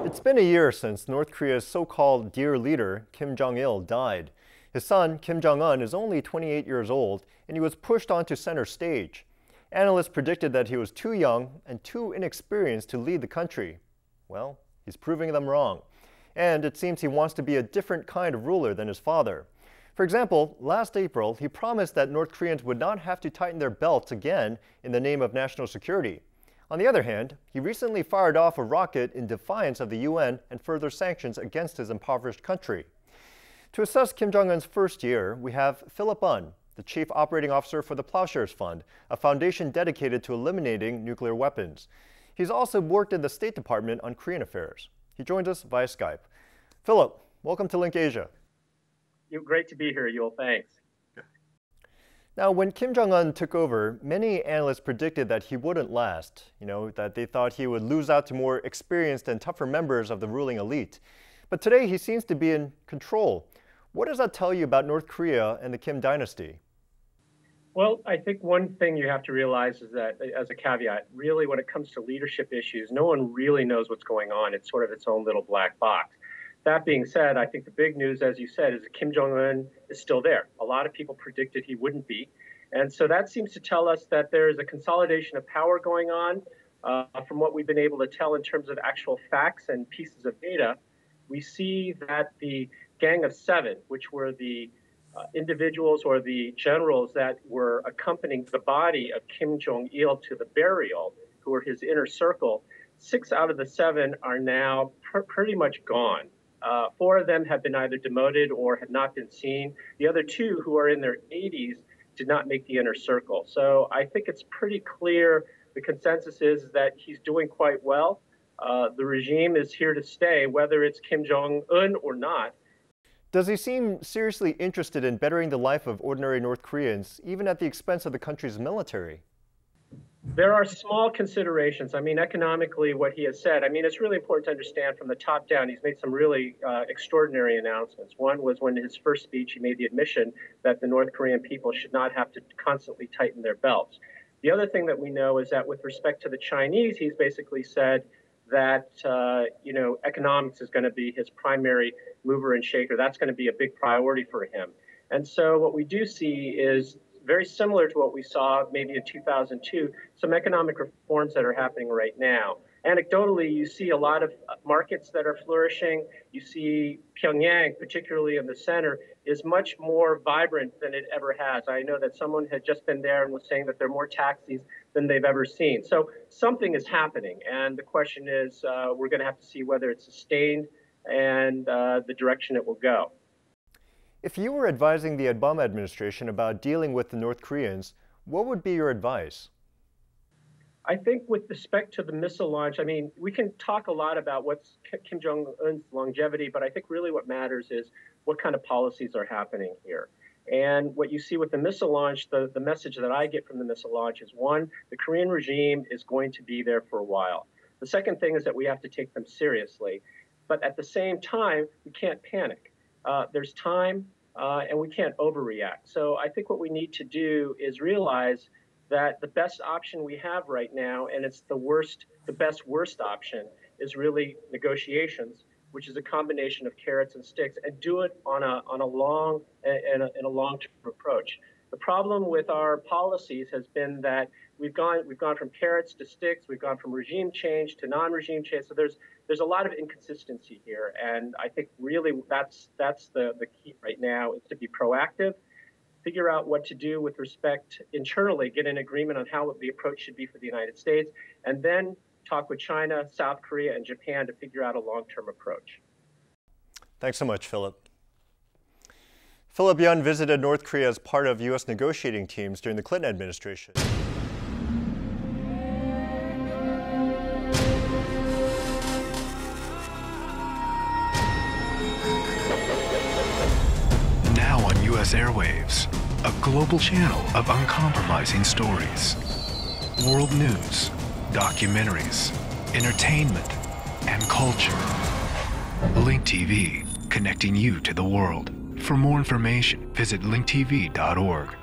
It's been a year since North Korea's so-called dear leader, Kim Jong-il, died. His son, Kim Jong-un, is only 28 years old, and he was pushed onto center stage. Analysts predicted that he was too young and too inexperienced to lead the country. Well, he's proving them wrong. And it seems he wants to be a different kind of ruler than his father. For example, last April, he promised that North Koreans would not have to tighten their belts again in the name of national security. On the other hand, he recently fired off a rocket in defiance of the UN and further sanctions against his impoverished country. To assess Kim Jong-un's first year, we have Philip Un, the chief operating officer for the Ploughshares Fund, a foundation dedicated to eliminating nuclear weapons. He's also worked in the State Department on Korean affairs. He joins us via Skype. Philip, welcome to LinkAsia. Great to be here, Yul. Thanks. Now, when Kim Jong-un took over, many analysts predicted that he wouldn't last, that they thought he would lose out to more experienced and tougher members of the ruling elite. But today, he seems to be in control. What does that tell you about North Korea and the Kim dynasty? Well, I think one thing you have to realize is that, as a caveat, really when it comes to leadership issues, no one really knows what's going on. It's sort of its own little black box. That being said, I think the big news, as you said, is that Kim Jong-un is still there. A lot of people predicted he wouldn't be. And so that seems to tell us that there is a consolidation of power going on. From what we've been able to tell in terms of actual facts and pieces of data, we see that the Gang of Seven, which were the individuals or the generals that were accompanying the body of Kim Jong-il to the burial, who were his inner circle, 6 out of the 7 are now pretty much gone. 4 of them have been either demoted or have not been seen. The other 2, who are in their 80s, did not make the inner circle. So I think it's pretty clear the consensus is that he's doing quite well. The regime is here to stay, whether it's Kim Jong-un or not. Does he seem seriously interested in bettering the life of ordinary North Koreans, even at the expense of the country's military? There are small considerations. I mean, economically, what he has said, it's really important to understand from the top down, he's made some really extraordinary announcements. One was when in his first speech, he made the admission that the North Korean people should not have to constantly tighten their belts. The other thing that we know is that with respect to the Chinese, he's basically said that, economics is going to be his primary mover and shaker. That's going to be a big priority for him. And so what we do see is very similar to what we saw maybe in 2002, some economic reforms that are happening right now. Anecdotally, you see a lot of markets that are flourishing. You see Pyongyang, particularly in the center, is much more vibrant than it ever has. I know that someone had just been there and was saying that there are more taxis than they've ever seen. So something is happening. And the question is, we're going to have to see whether it's sustained and the direction it will go. If you were advising the Obama administration about dealing with the North Koreans, what would be your advice? I think with respect to the missile launch, we can talk a lot about what's Kim Jong-un's longevity, but I think really what matters is what kind of policies are happening here. And what you see with the missile launch, the message that I get from the missile launch is, one, the Korean regime is going to be there for a while. The second thing is that we have to take them seriously. But at the same time, we can't panic. There's time, and we can't overreact. So I think what we need to do is realize that the best option we have right now, and it's the best worst option, is really negotiations, which is a combination of carrots and sticks, and do it on a long-term approach. The problem with our policies has been that we've gone from carrots to sticks, we've gone from regime change to non-regime change. So there's a lot of inconsistency here, and I think really that's the key right now, is to be proactive, figure out what to do with respect internally, get an agreement on how the approach should be for the United States, and then talk with China, South Korea, and Japan to figure out a long-term approach. Thanks so much, Philip. Philip Yun visited North Korea as part of U.S. negotiating teams during the Clinton administration. Now on U.S. airwaves, a global channel of uncompromising stories. World news, documentaries, entertainment, and culture. Link TV, connecting you to the world. For more information, visit linktv.org.